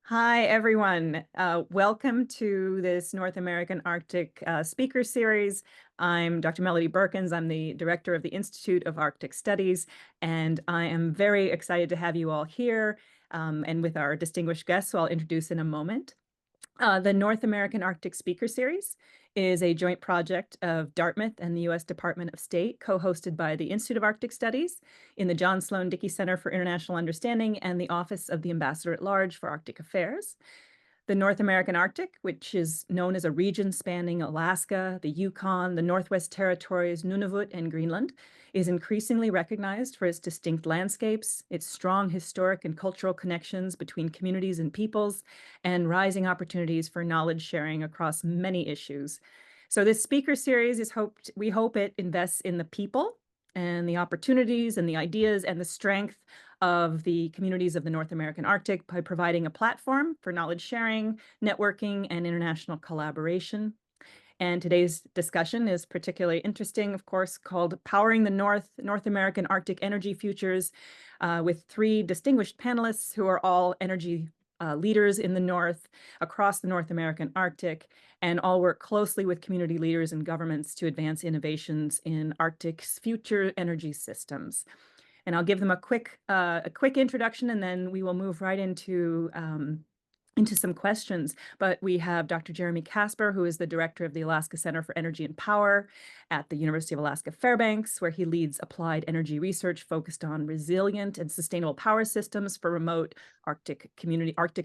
Hi, everyone. Welcome to this North American Arctic Speaker Series. I'm Dr. Melody Burkins. I'm the director of the Institute of Arctic Studies, and I am very excited to have you all here and with our distinguished guests, who I'll introduce in a moment. The North American Arctic Speaker Series is a joint project of Dartmouth and the U.S. Department of State, co-hosted by the Institute of Arctic Studies in the John Sloan Dickey Center for International Understanding and the Office of the Ambassador at Large for Arctic Affairs. The North American Arctic, which is known as a region spanning Alaska, the Yukon, the Northwest Territories, Nunavut, and Greenland, is increasingly recognized for its distinct landscapes, its strong historic and cultural connections between communities and peoples, and rising opportunities for knowledge sharing across many issues. So this speaker series we hope it invests in the people and the opportunities and the ideas and the strength of the communities of the North American Arctic by providing a platform for knowledge sharing, networking, and international collaboration. And today's discussion is particularly interesting, of course, called Powering the North American Arctic Energy Futures, with three distinguished panelists who are all energy leaders in the North, across the North American Arctic, and all work closely with community leaders and governments to advance innovations in Arctic's future energy systems. And I'll give them a quick introduction, and then we will move right into some questions. But we have Dr. Jeremy Kasper, who is the director of the Alaska Center for Energy and Power at the University of Alaska Fairbanks, where he leads applied energy research focused on resilient and sustainable power systems for remote Arctic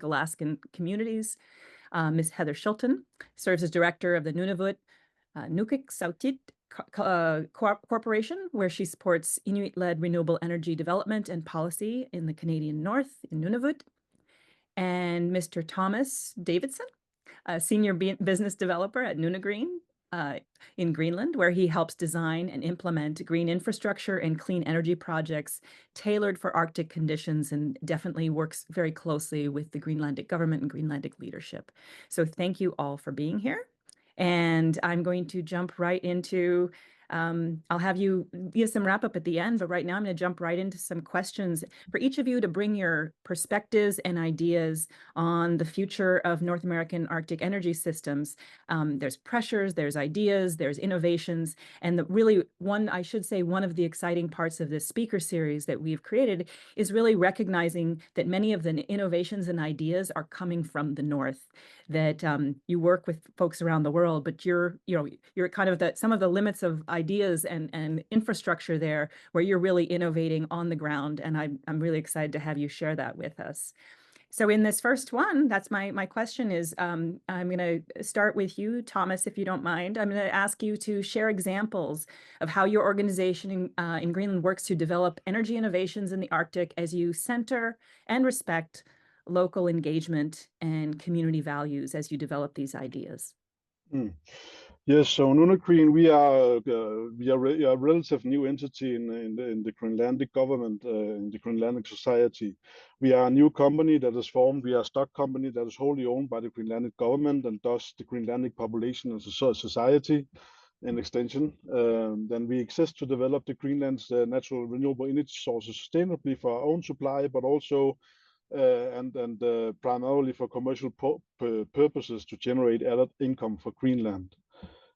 Alaskan communities. Ms. Heather Shilton serves as director of the Nunavut Nukkiksautiit Corporation, where she supports Inuit-led renewable energy development and policy in the Canadian North in Nunavut. And Mr. Thomas Davidsen, a senior business developer at NunaGreen in Greenland, where he helps design and implement green infrastructure and clean energy projects tailored for Arctic conditions, and definitely works very closely with the Greenlandic government and Greenlandic leadership. So thank you all for being here. And I'm going to jump right into I'll have you give some wrap up at the end, but right now I'm going to jump right into some questions for each of you to bring your perspectives and ideas on the future of North American Arctic energy systems. There's pressures, there's ideas, there's innovations, and really one of the exciting parts of this speaker series that we've created is really recognizing that many of the innovations and ideas are coming from the North, that you work with folks around the world, but you're kind of some of the limits of ideas and infrastructure there where you're really innovating on the ground. And I'm really excited to have you share that with us. So in this first one, that's my question is, I'm going to start with you, Thomas, if you don't mind. I'm going to ask you to share examples of how your organization in Greenland works to develop energy innovations in the Arctic as you center and respect local engagement and community values as you develop these ideas. Yes, so NunaGreen, we are a relative new entity in the Greenlandic government, in the Greenlandic society. We are a new company that is formed. We are a stock company that is wholly owned by the Greenlandic government and thus the Greenlandic population as a society in extension. Then we exist to develop the Greenland's natural renewable energy sources sustainably for our own supply, but also and primarily for commercial purposes to generate added income for Greenland.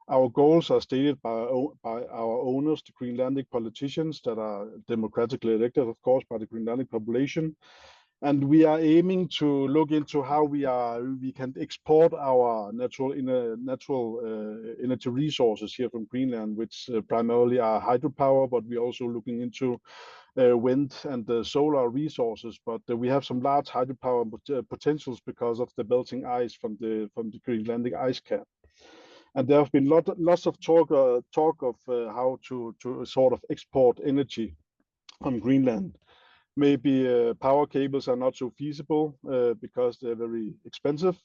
Our goals are stated by our owners, the Greenlandic politicians that are democratically elected, of course, by the Greenlandic population. And we are aiming to look into how we can export our natural energy resources here from Greenland, which primarily are hydropower, but we're also looking into wind and solar resources. But we have some large hydropower potentials because of the melting ice from the Greenlandic ice cap. And there have been lots of talk of how to sort of export energy from Greenland. Maybe power cables are not so feasible because they're very expensive,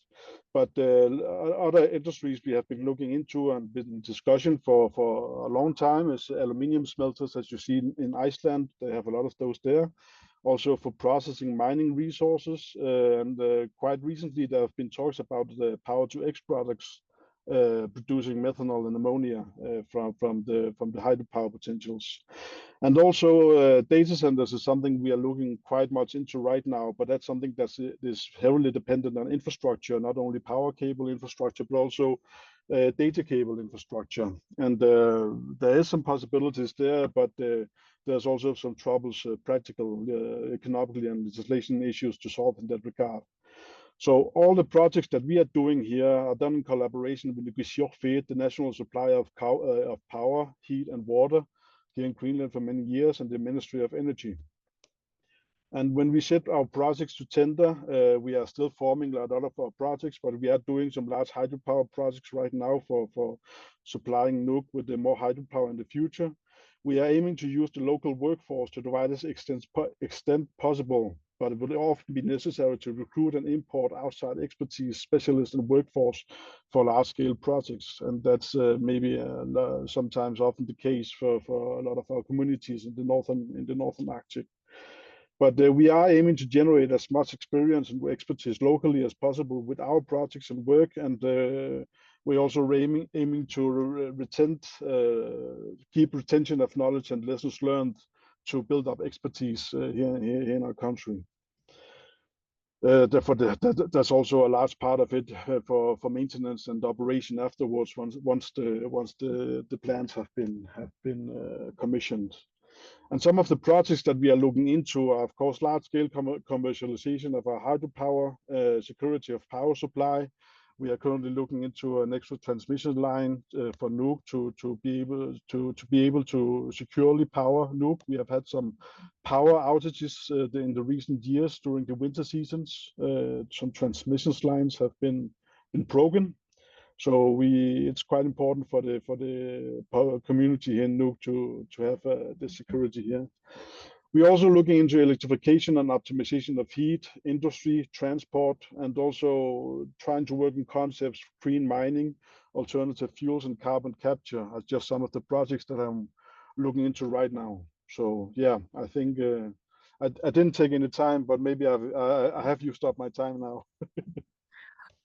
but other industries we have been looking into and been in discussion for a long time is aluminium smelters, as you see in Iceland. They have a lot of those there. Also for processing mining resources, and quite recently there have been talks about the power to X products producing methanol and ammonia from the hydropower potentials. And also data centers is something we are looking quite much into right now, but that's something that is heavily dependent on infrastructure, not only power cable infrastructure, but also data cable infrastructure. And there is some possibilities there, but there's also some troubles, practical, economically, and legislation issues to solve in that regard. So all the projects that we are doing here are done in collaboration with Nunavut, the national supplier of power, heat, and water here in Greenland for many years, and the Ministry of Energy. And when we set our projects to tender, we are still forming a lot of our projects, but we are doing some large hydropower projects right now for supplying Nuuk with the more hydropower in the future. We are aiming to use the local workforce to the widest extent possible, but it will often be necessary to recruit and import outside expertise, specialists, and workforce for large-scale projects. And that's maybe sometimes often the case for a lot of our communities in the northern Arctic. But we are aiming to generate as much experience and expertise locally as possible with our projects and work, and we're also aiming to keep retention of knowledge and lessons learned to build up expertise here in our country. Therefore, that's also a large part of it for maintenance and operation afterwards once the plants have been commissioned. And some of the projects that we are looking into are, of course, large-scale commercialization of our hydropower, security of power supply. We are currently looking into an extra transmission line for Nuuk to be able to securely power Nuuk. We have had some power outages in the recent years during the winter seasons. Some transmission lines have been broken. So it's quite important for the power community here in Nuuk to have the security here. We're also looking into electrification and optimization of heat, industry, transport, and also trying to work in concepts for green mining, alternative fuels, and carbon capture as just some of the projects that I'm looking into right now. So yeah, I think I didn't take any time, but maybe I have used up my time now.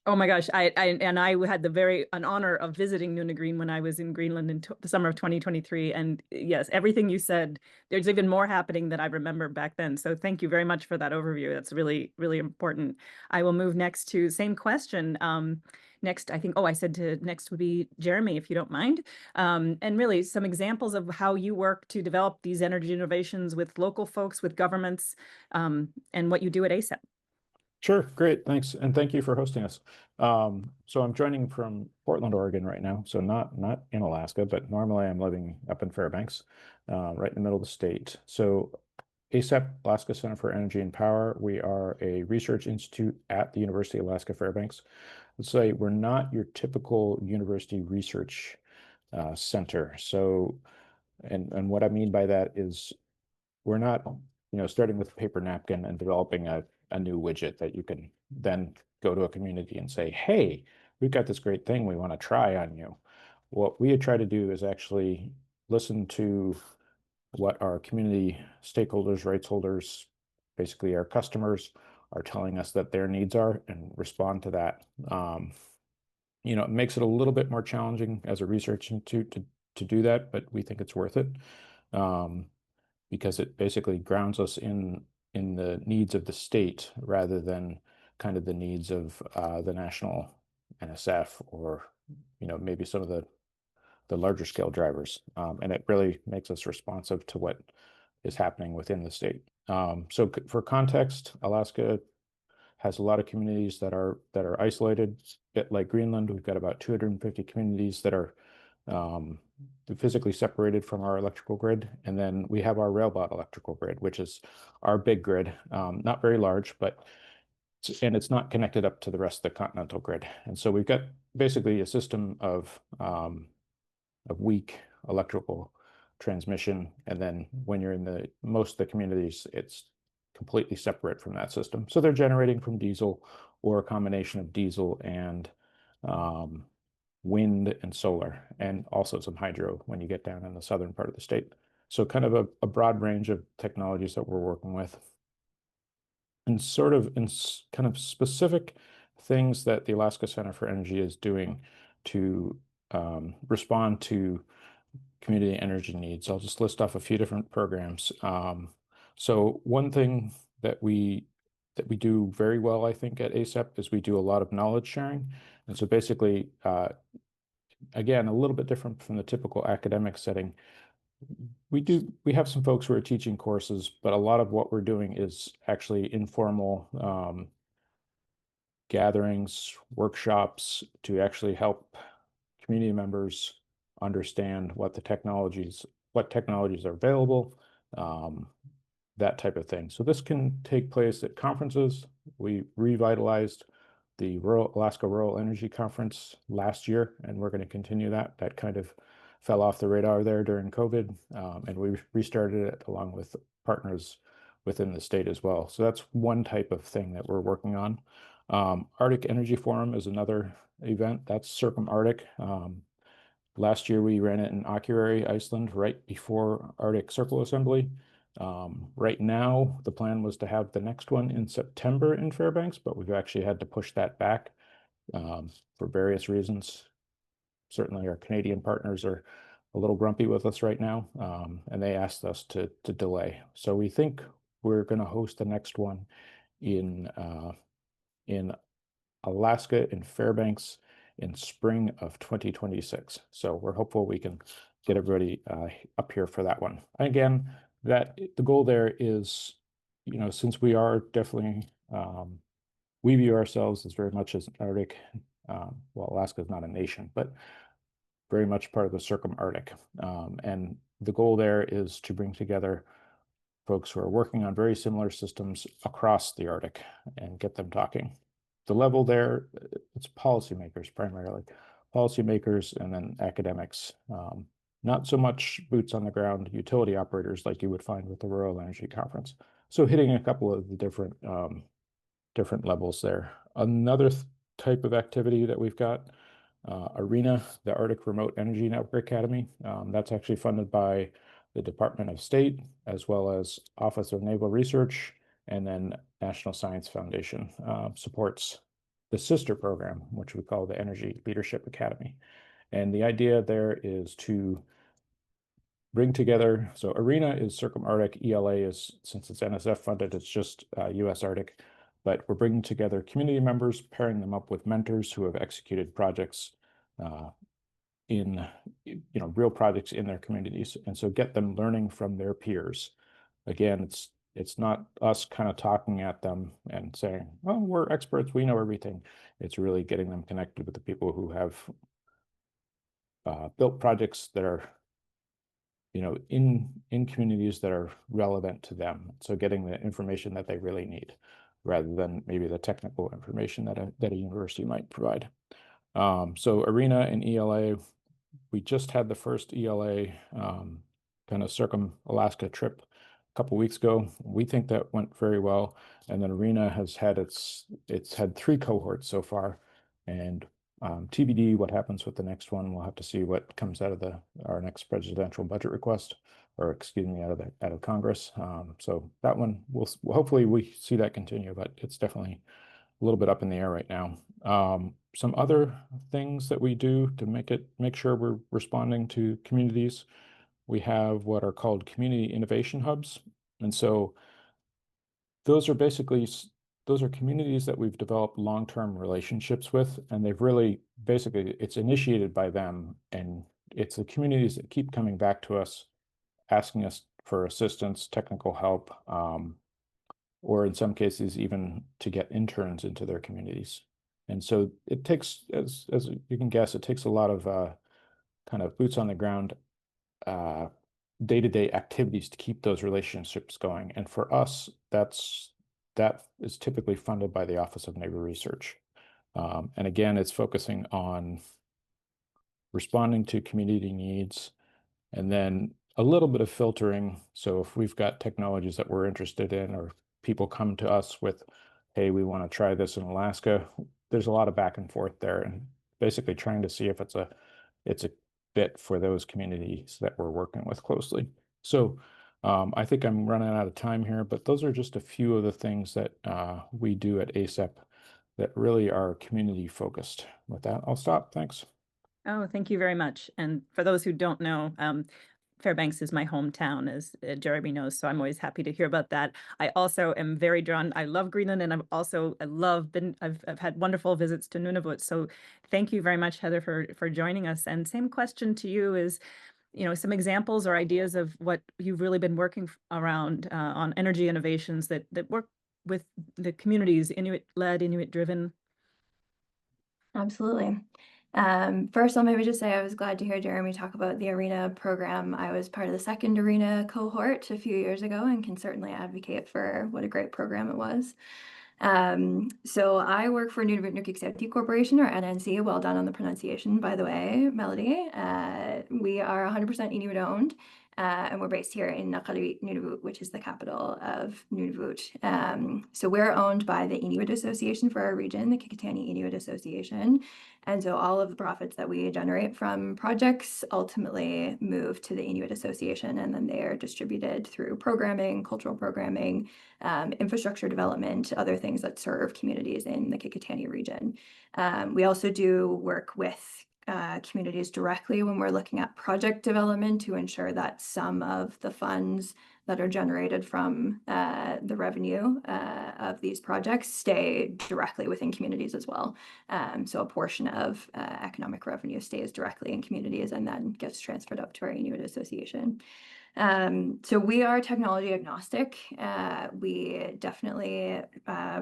Oh my gosh, I had an honor of visiting NunaGreen when I was in Greenland in the summer of 2023. And yes, everything you said, there's even more happening than I remember back then. So thank you very much for that overview. That's really, really important. I will move next to same question. Next, I think, I said next would be Jeremy, if you don't mind. And really some examples of how you work to develop these energy innovations with local folks, with governments, and what you do at ACEP. Sure, great, thanks, and thank you for hosting us. So I'm joining from Portland, Oregon right now, so not in Alaska, but normally I'm living up in Fairbanks, right in the middle of the state. So ACEP, Alaska Center for Energy and Power, we are a research institute at the University of Alaska Fairbanks. Let's say we're not your typical university research center. So, and what I mean by that is we're not, starting with a paper napkin and developing a new widget that you can then go to a community and say, hey, we've got this great thing we want to try on you. What we try to do is actually listen to what our community stakeholders, rights holders, basically our customers, are telling us that their needs are, and respond to that. It makes it a little bit more challenging as a research institute to do that, but we think it's worth it because it basically grounds us in the needs of the state rather than kind of the needs of the national NSF or maybe some of the larger scale drivers, and it really makes us responsive to what is happening within the state. So for context, Alaska has a lot of communities that are isolated, a bit like Greenland. We've got about 250 communities that are physically separated from our electrical grid. And then we have our railbot electrical grid, which is our big grid, not very large, and it's not connected up to the rest of the continental grid. And so we've got basically a system of weak electrical transmission. And then when you're in most of the communities, it's completely separate from that system. So they're generating from diesel or a combination of diesel and wind and solar, and also some hydro when you get down in the southern part of the state. So kind of a broad range of technologies that we're working with. And sort of in kind of specific things that the Alaska Center for Energy is doing. to respond to community energy needs. I'll just list off a few different programs. So one thing that we do very well, I think, at ACEP is we do a lot of knowledge sharing. And so basically, again, a little bit different from the typical academic setting. We have some folks who are teaching courses, but a lot of what we're doing is actually informal gatherings, workshops to actually help community members understand what technologies are available, that type of thing. So this can take place at conferences. We revitalized the Alaska Rural Energy Conference last year, and we're going to continue that. That kind of fell off the radar there during COVID, and we restarted it along with partners within the state as well. So that's one type of thing that we're working on. Arctic Energy Forum is another event. That's Circum-Arctic. Last year we ran it in Akureyri, Iceland, right before Arctic Circle Assembly. Right now, the plan was to have the next one in September in Fairbanks, but we've actually had to push that back for various reasons. Certainly our Canadian partners are a little grumpy with us right now, and they asked us to delay. So we think we're going to host the next one in Alaska in Fairbanks in spring of 2026. So we're hopeful we can get everybody up here for that one. Again, the goal there is, since we are definitely, we view ourselves as very much as an Arctic, well, Alaska is not a nation, but very much part of the Circum-Arctic. And the goal there is to bring together folks who are working on very similar systems across the Arctic and get them talking. The level there, it's policymakers primarily, policymakers and then academics. Not so much boots on the ground utility operators like you would find with the Rural Energy Conference. So hitting a couple of the different levels there. Another type of activity that we've got, ARENA, the Arctic Remote Energy Network Academy. That's actually funded by the Department of State, as well as Office of Naval Research, and then National Science Foundation supports the sister program, which we call the Energy Leadership Academy. And the idea there is to bring together, so ARENA is Circum-Arctic, ELA is, since it's NSF funded, it's just US Arctic, but we're bringing together community members, pairing them up with mentors who have executed projects in, real projects in their communities. And so get them learning from their peers. Again, it's not us kind of talking at them and saying, oh, we're experts, we know everything. It's really getting them connected with the people who have built projects that are, in communities that are relevant to them. So getting the information that they really need, rather than maybe the technical information that a university might provide. So ARENA and ELA, we just had the first ELA kind of Circum-Alaska trip a couple weeks ago. We think that went very well. And then ARENA has had it's had 3 cohorts so far, and TBD what happens with the next one. We'll have to see what comes out of our next presidential budget request, or excuse me, out of Congress. So that one hopefully we see that continue, but it's definitely a little bit up in the air right now. Some other things that we do to make sure we're responding to communities. We have what are called community innovation hubs. And so those are communities that we've developed long-term relationships with, and they've really, basically, it's initiated by them, and it's the communities that keep coming back to us, asking us for assistance, technical help, or in some cases, even to get interns into their communities. And so it takes, as you can guess, it takes a lot of kind of boots on the ground, day-to-day activities to keep those relationships going. And for us, that is typically funded by the Office of Naval Research. And again, it's focusing on responding to community needs, and then a little bit of filtering. So if we've got technologies that we're interested in, or people come to us with, hey, we want to try this in Alaska, there's a lot of back and forth there, and basically trying to see if it's a fit for those communities that we're working with closely. So I think I'm running out of time here, but those are just a few of the things that we do at ACEP that really are community focused. With that, I'll stop. Thanks. Oh, thank you very much. And for those who don't know, Fairbanks is my hometown, as Jeremy knows, so I'm always happy to hear about that. I also am very drawn. I love Greenland, and I've had wonderful visits to Nunavut. So thank you very much, Heather, for joining us. And same question to you is, some examples or ideas of what you've really been working around on energy innovations that work with the communities, Inuit-led, Inuit-driven. Absolutely. First, I'll maybe just say I was glad to hear Jeremy talk about the ARENA program. I was part of the second ARENA cohort a few years ago and can certainly advocate for what a great program it was. So I work for Nunavut Nukkiksautiit Corporation, or NNC. Well done on the pronunciation, by the way, Melody. We are 100% Inuit owned. And we're based here in Nunavut, which is the capital of Nunavut. So we're owned by the Inuit Association for our region, the Kikitani Inuit Association. And so all of the profits that we generate from projects ultimately move to the Inuit Association, and then they are distributed through programming, cultural programming, infrastructure development, other things that serve communities in the Kikitani region. We also do work with communities directly when we're looking at project development to ensure that some of the funds that are generated from the revenue of these projects stay directly within communities as well. So a portion of economic revenue stays directly in communities and then gets transferred up to our Inuit Association. So we are technology agnostic. We definitely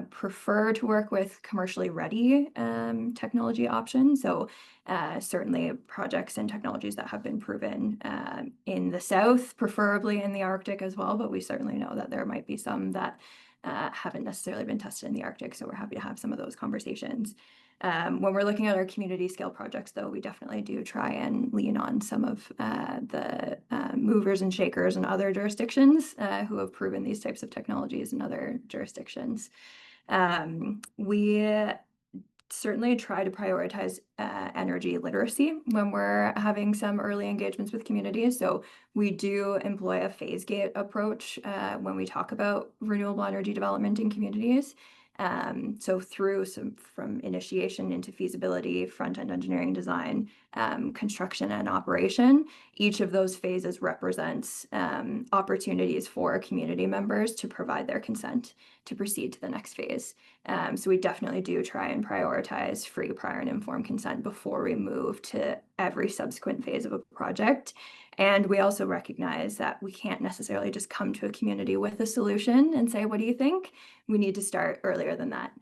prefer to work with commercially ready technology options. So certainly projects and technologies that have been proven in the South, preferably in the Arctic as well, but we certainly know that there might be some that haven't necessarily been tested in the Arctic. So we're happy to have some of those conversations. When we're looking at our community scale projects, though, we definitely do try and lean on some of the movers and shakers in other jurisdictions who have proven these types of technologies in other jurisdictions. We certainly try to prioritize energy literacy when we're having some early engagements with communities. So we do employ a phase gate approach when we talk about renewable energy development in communities. So through from initiation into feasibility, front-end engineering design, construction and operation, each of those phases represents opportunities for community members to provide their consent to proceed to the next phase. So we definitely do try and prioritize free, prior, and informed consent before we move to every subsequent phase of a project. And we also recognize that we can't necessarily just come to a community with a solution and say, what do you think? We need to start earlier than that.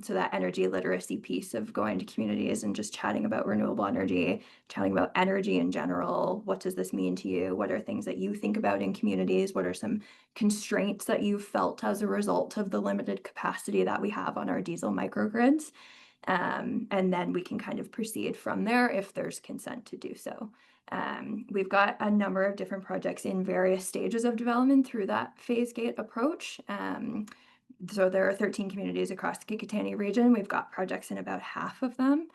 So that energy literacy piece of going to communities and just chatting about renewable energy, chatting about energy in general. What does this mean to you? What are things that you think about in communities? What are some constraints that you've felt as a result of the limited capacity that we have on our diesel microgrids? And then we can kind of proceed from there if there's consent to do so. We've got a number of different projects in various stages of development through that phase gate approach. So there are 13 communities across the Kikitani region. We've got projects in about half of them.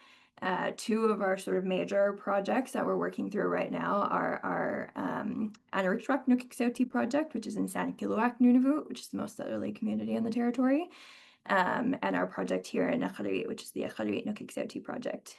Two of our sort of major projects that we're working through right now are our Nunavut Nukkiksautiit project, which is in Sanikiluaq, Nunavut, which is the most southerly community in the territory, and our project here in Inuit, which is the Inuit Nukkiksautiit project.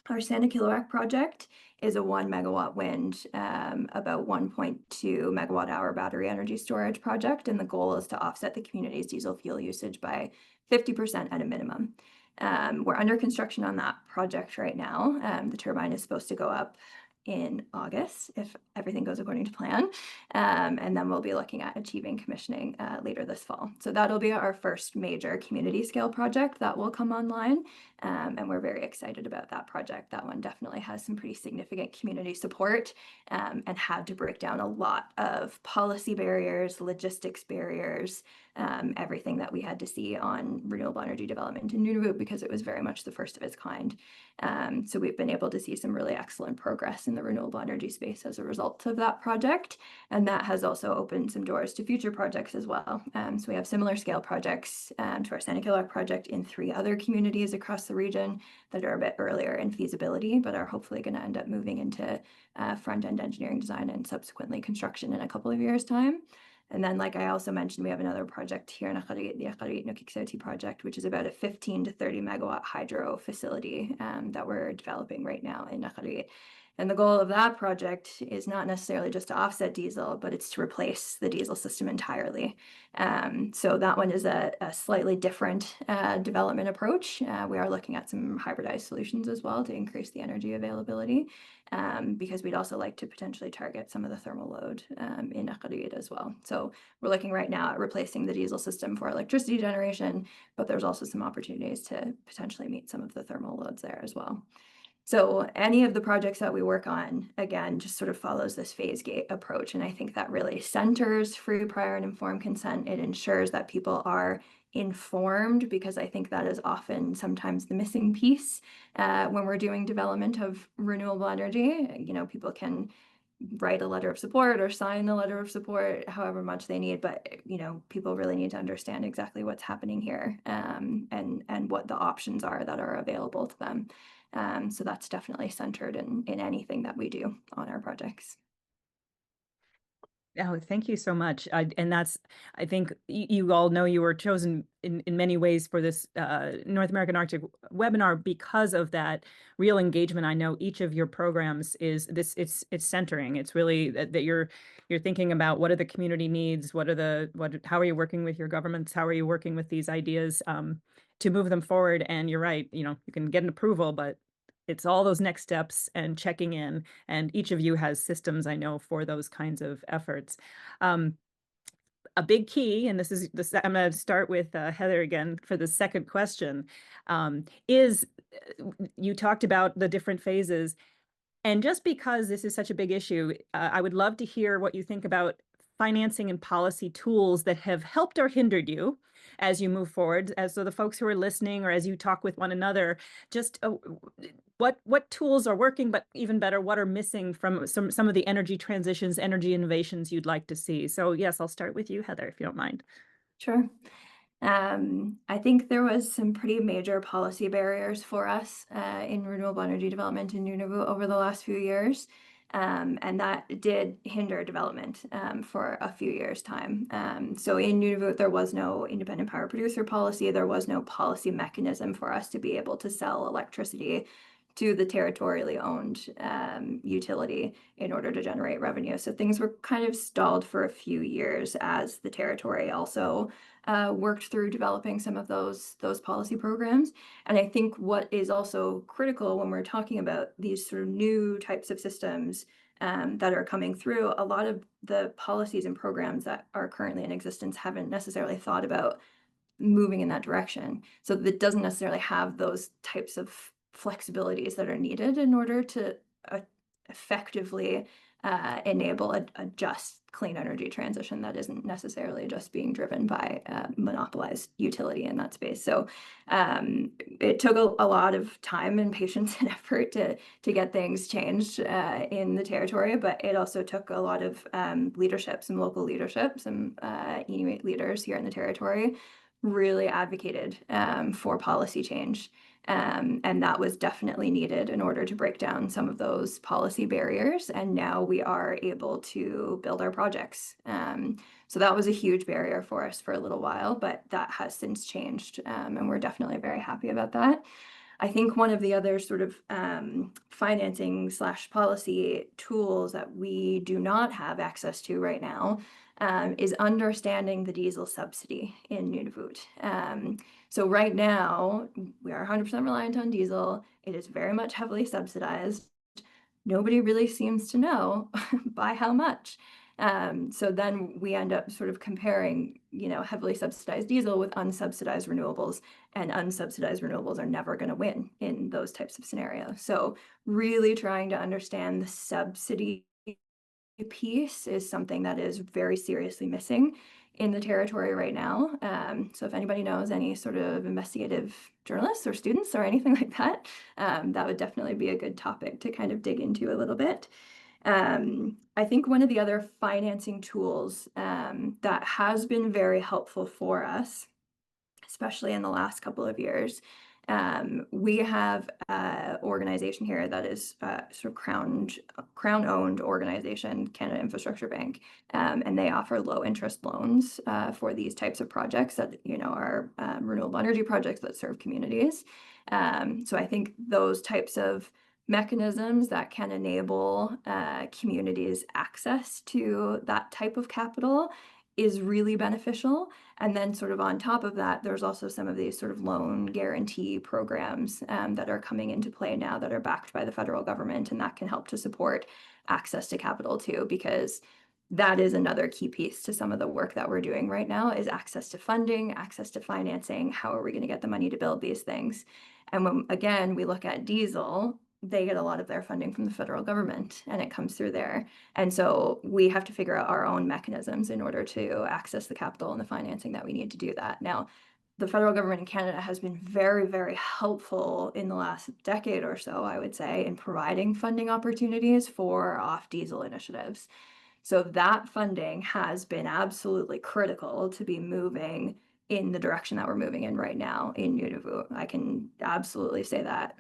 Our Sanikiluaq project is a 1 megawatt wind, about 1.2 megawatt hour battery energy storage project. And the goal is to offset the community's diesel fuel usage by 50% at a minimum. We're under construction on that project right now. The turbine is supposed to go up in August if everything goes according to plan. And then we'll be looking at achieving commissioning later this fall. So that'll be our first major community scale project that will come online. And we're very excited about that project. That one definitely has some pretty significant community support and had to break down a lot of policy barriers, logistics barriers, everything that we had to see on renewable energy development in Nunavut because it was very much the first of its kind. So we've been able to see some really excellent progress in the renewable energy space as a result of that project. And that has also opened some doors to future projects as well. So we have similar scale projects to our Sanikiluaq project in 3 other communities across the region that are a bit earlier in feasibility, but are hopefully going to end up moving into front-end engineering design and subsequently construction in a couple of years' time. And then, like I also mentioned, we have another project here in the Nunavut Nukkiksautiit project, which is about a 15 to 30 megawatt hydro facility that we're developing right now in Nunavut. And the goal of that project is not necessarily just to offset diesel, but it's to replace the diesel system entirely. So that one is a slightly different development approach. We are looking at some hybridized solutions as well to increase the energy availability, because we'd also like to potentially target some of the thermal load in Nunavut as well. So we're looking right now at replacing the diesel system for electricity generation, but there's also some opportunities to potentially meet some of the thermal loads there as well. So any of the projects that we work on, again, just sort of follows this phase gate approach. And I think that really centers free, prior, and informed consent. It ensures that people are informed, because I think that is often sometimes the missing piece when we're doing development of renewable energy. You know, people can write a letter of support or sign the letter of support however much they need, but you know, people really need to understand exactly what's happening here and what the options are that are available to them. So that's definitely centered in anything that we do on our projects. Oh, thank you so much. And that's, I think you all know you were chosen in many ways for this North American Arctic webinar because of that real engagement. I know each of your programs is this, it's centering. It's really that you're thinking about what are the community needs, how are you working with your governments, how are you working with these ideas to move them forward. And you're right, you know, you can get an approval, but it's all those next steps and checking in, and each of you has systems, I know, for those kinds of efforts. A big key, and I'm going to start with Heather again for the second question, is you talked about the different phases. And just because this is such a big issue, I would love to hear what you think about financing and policy tools that have helped or hindered you as you move forward. So the folks who are listening, or as you talk with one another, just what tools are working, but even better, what are missing from some of the energy transitions, energy innovations you'd like to see? So yes, I'll start with you, Heather, if you don't mind. Sure. I think there was some pretty major policy barriers for us in renewable energy development in Nunavut over the last few years. And that did hinder development for a few years' time. So in Nunavut, there was no independent power producer policy. There was no policy mechanism for us to be able to sell electricity to the territorially owned utility in order to generate revenue. So things were kind of stalled for a few years as the territory also worked through developing some of those policy programs. And I think what is also critical when we're talking about these sort of new types of systems that are coming through, a lot of the policies and programs that are currently in existence haven't necessarily thought about moving in that direction. So that doesn't necessarily have those types of flexibilities that are needed in order to effectively enable a just clean energy transition that isn't necessarily just being driven by monopolized utility in that space. So it took a lot of time and patience and effort to get things changed in the territory, but it also took a lot of leadership, some local leadership, some Inuit leaders here in the territory really advocated for policy change. And that was definitely needed in order to break down some of those policy barriers. And now we are able to build our projects. So that was a huge barrier for us for a little while, but that has since changed. And we're definitely very happy about that. I think one of the other sort of financing / policy tools that we do not have access to right now is understanding the diesel subsidy in Nunavut. So right now, we are 100% reliant on diesel. It is very much heavily subsidized. Nobody really seems to know by how much. So then we end up sort of comparing, you know, heavily subsidized diesel with unsubsidized renewables, and unsubsidized renewables are never going to win in those types of scenarios. So really trying to understand the subsidy piece is something that is very seriously missing in the territory right now. So if anybody knows any sort of investigative journalists or students or anything like that, that would definitely be a good topic to kind of dig into a little bit. I think one of the other financing tools that has been very helpful for us, especially in the last couple of years, We have an organization here that is sort of crown-owned organization, Canada Infrastructure Bank, and they offer low-interest loans for these types of projects that are renewable energy projects that serve communities. So I think those types of mechanisms that can enable communities access to that type of capital is really beneficial. And then sort of on top of that, there's also some of these sort of loan guarantee programs that are coming into play now that are backed by the federal government, and that can help to support access to capital too, because that is another key piece to some of the work that we're doing right now is access to funding, access to financing. How are we going to get the money to build these things? And when, again, we look at diesel, they get a lot of their funding from the federal government and it comes through there. And so we have to figure out our own mechanisms in order to access the capital and the financing that we need to do that. Now, the federal government in Canada has been very, very helpful in the last decade or so, I would say, in providing funding opportunities for off-diesel initiatives. So that funding has been absolutely critical to be moving in the direction that we're moving in right now in Nunavut. I can absolutely say that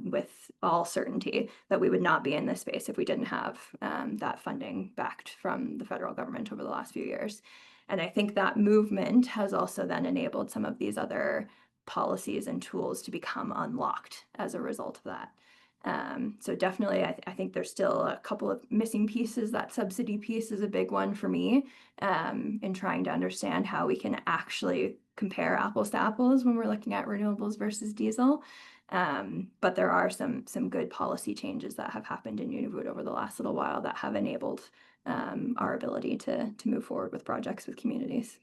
with all certainty that we would not be in this space if we didn't have that funding backed from the federal government over the last few years. And I think that movement has also then enabled some of these other policies and tools to become unlocked as a result of that. So definitely, I think there's still a couple of missing pieces. That subsidy piece is a big one for me in trying to understand how we can actually compare apples to apples when we're looking at renewables versus diesel. But there are some good policy changes that have happened in Nunavut over the last little while that have enabled our ability to move forward with projects with communities.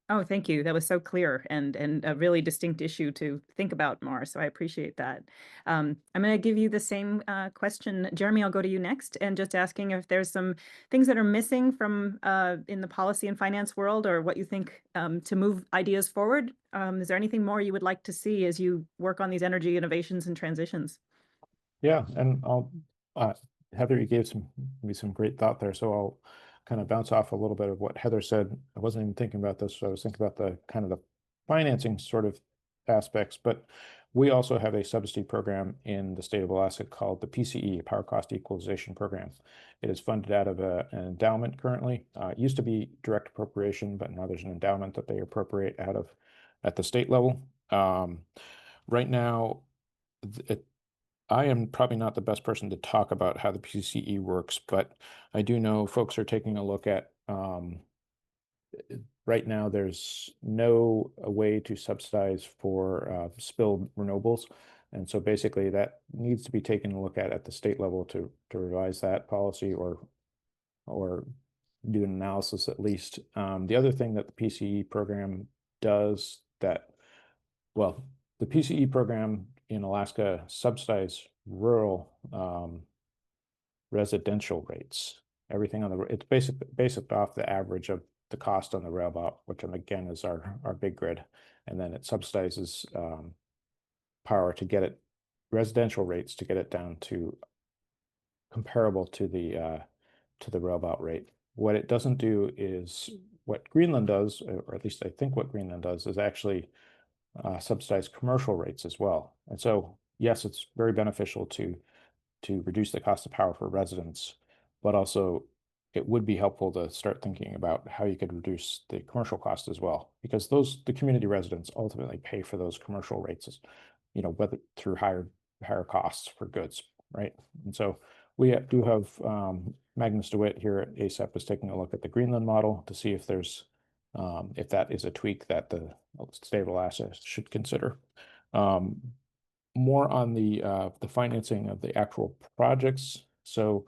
Oh, thank you. That was so clear and a really distinct issue to think about more. So I appreciate that. I'm going to give you the same question. Jeremy, I'll go to you next and just asking if there's some things that are missing from in the policy and finance world or what you think to move ideas forward. Is there anything more you would like to see as you work on these energy innovations and transitions? Yeah, and I'll, Heather, you gave me some great thought there. So I'll kind of bounce off a little bit of what Heather said. I wasn't even thinking about this. So I was thinking about the kind of the financing sort of aspects, but we also have a subsidy program in the state of Alaska called the PCE, Power Cost Equalization Program. It is funded out of an endowment currently. It used to be direct appropriation, but now there's an endowment that they appropriate out of at the state level. Right now, I am probably not the best person to talk about how the PCE works, but I do know folks are taking a look at, right now there's no way to subsidize for spilled renewables. And so basically that needs to be taken a look at the state level to revise that policy or do an analysis at least. The other thing that the PCE program does that, well, the PCE program in Alaska subsidize rural residential rates. Everything on the, it's based off the average of the cost on the rail belt, which again is our big grid. And then it subsidizes power to get it, residential rates to get it down to comparable to the rail belt rate. What it doesn't do is what Greenland does, or at least I think what Greenland does, is actually subsidize commercial rates as well. And so, yes, it's very beneficial to reduce the cost of power for residents, but also it would be helpful to start thinking about how you could reduce the commercial cost as well, because the community residents ultimately pay for those commercial rates, whether through higher costs for goods, right? And so we do have Magnus DeWitt here at ACEP is taking a look at the Greenland model to see if there's if that is a tweak that the state of Alaska should consider. More on the financing of the actual projects. So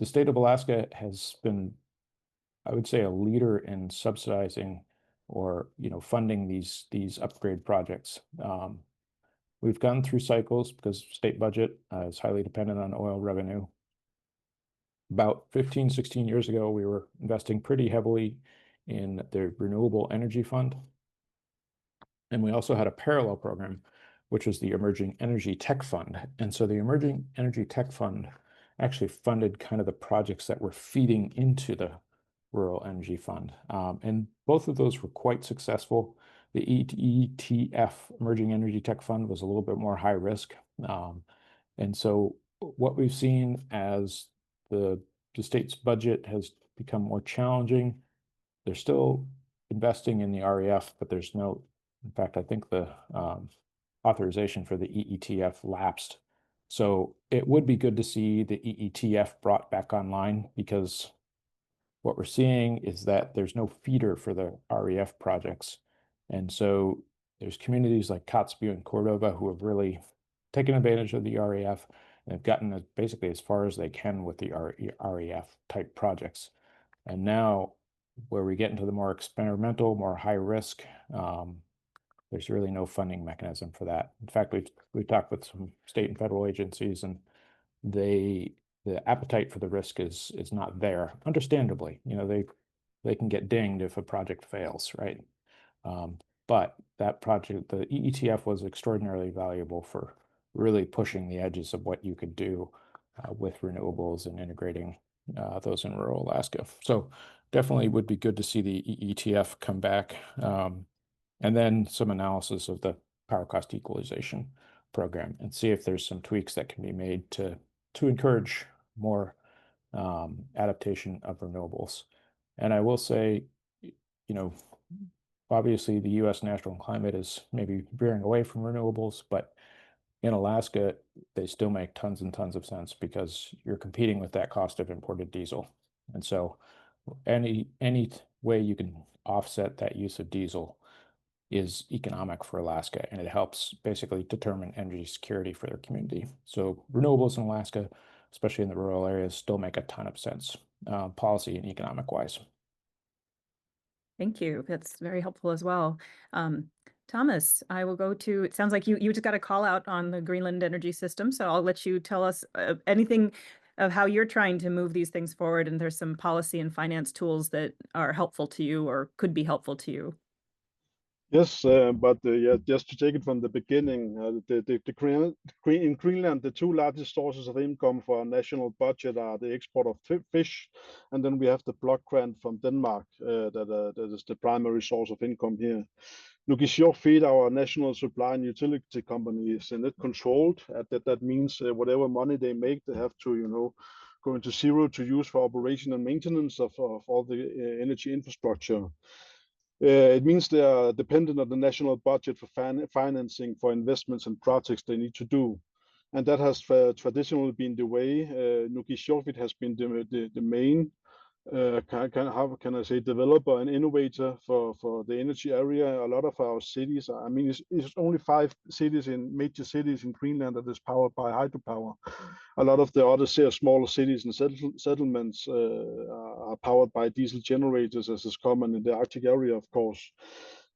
the state of Alaska has been, I would say, a leader in subsidizing or funding these upgrade projects. We've gone through cycles because state budget is highly dependent on oil revenue. About 15, 16 years ago, we were investing pretty heavily in the Renewable Energy Fund. And we also had a parallel program, which was the Emerging Energy Tech Fund. And so the Emerging Energy Tech Fund actually funded kind of the projects that were feeding into the Rural Energy Fund. And both of those were quite successful. The ETF, Emerging Energy Tech Fund, was a little bit more high risk. And so what we've seen as the state's budget has become more challenging, they're still investing in the REF, but there's no, in fact, I think the authorization for the EETF lapsed. So it would be good to see the EETF brought back online, because what we're seeing is that there's no feeder for the REF projects. And so there's communities like Kotzebue and Cordova who have really taken advantage of the REF and have gotten basically as far as they can with the REF type projects. And now where we get into the more experimental, more high risk, there's really no funding mechanism for that. In fact, we've talked with some state and federal agencies, and the appetite for the risk is not there. Understandably, you know, they can get dinged if a project fails, right? But that project, the EETF, was extraordinarily valuable for really pushing the edges of what you could do with renewables and integrating those in rural Alaska. So definitely would be good to see the EETF come back. And then some analysis of the power cost equalization program, and see if there's some tweaks that can be made to encourage more adaptation of renewables. And I will say, you know, obviously the U.S. national climate is maybe veering away from renewables, but in Alaska, they still make tons and tons of sense, because you're competing with that cost of imported diesel. And so any way you can offset that use of diesel is economic for Alaska, and it helps basically determine energy security for their community. So renewables in Alaska, especially in the rural areas, still make a ton of sense, policy and economic wise. Thank you. That's very helpful as well. Thomas, I will go to, it sounds like you just got a call out on the Greenland energy system, so I'll let you tell us anything of how you're trying to move these things forward, and there's some policy and finance tools that are helpful to you or could be helpful to you. Yes, but yeah, just to take it from the beginning, in Greenland, the two largest sources of income for our national budget are the export of fish, and then we have the block grant from Denmark, that is the primary source of income here. Nukkiksautiit, our national supply and utility company, is net controlled. That means whatever money they make, they have to, you know, go into zero to use for operation and maintenance of all the energy infrastructure. It means they are dependent on the national budget for financing for investments and projects they need to do. And that has traditionally been the way. Nunavut has been the main, how can I say, developer and innovator for the energy area. A lot of our cities, I mean, it's only 5 cities major cities in Greenland that is powered by hydropower. A lot of the other smaller cities and settlements are powered by diesel generators, as is common in the Arctic area, of course.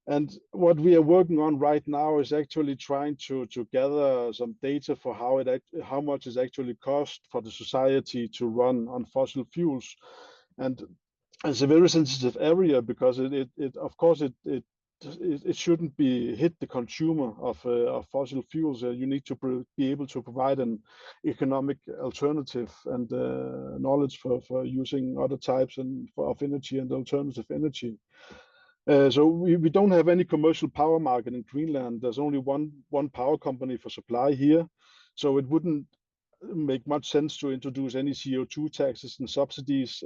And what we are working on right now is actually trying to gather some data for how much it actually cost for the society to run on fossil fuels. And it's a very sensitive area, because it shouldn't be hit the consumer of fossil fuels. You need to be able to provide an economic alternative and knowledge for using other types of energy and alternative energy. So we don't have any commercial power market in Greenland. There's only one power company for supply here, so it wouldn't make much sense to introduce any CO2 taxes and subsidies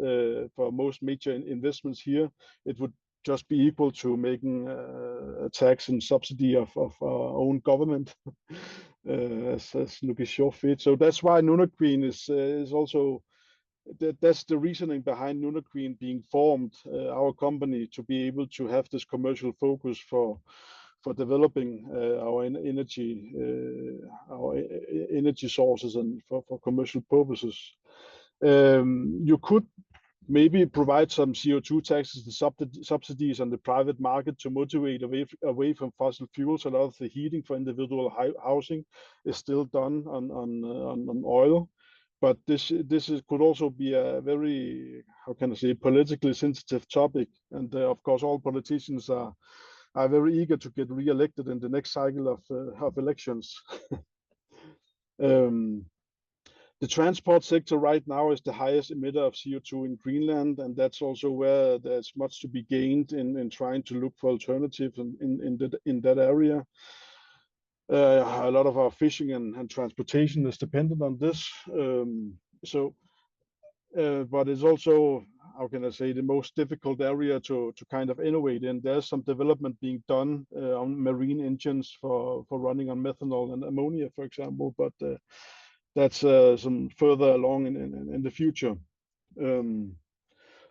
for most major investments here. It would just be equal to making a tax and subsidy of our own government, as Nunavut. So that's why NunaGreen is also, that's the reasoning behind NunaGreen being formed, our company, to be able to have this commercial focus for developing our energy sources and for commercial purposes. You could maybe provide some CO2 taxes and subsidies on the private market to motivate away from fossil fuels. A lot of the heating for individual housing is still done on oil. But this could also be a very, how can I say, politically sensitive topic. And of course, all politicians are very eager to get re-elected in the next cycle of elections. The transport sector right now is the highest emitter of CO2 in Greenland, and that's also where there's much to be gained in trying to look for alternatives in that area. A lot of our fishing and transportation is dependent on this. But it's also, how can I say, the most difficult area to kind of innovate in. There's some development being done on marine engines for running on methanol and ammonia, for example, but that's some further along in the future.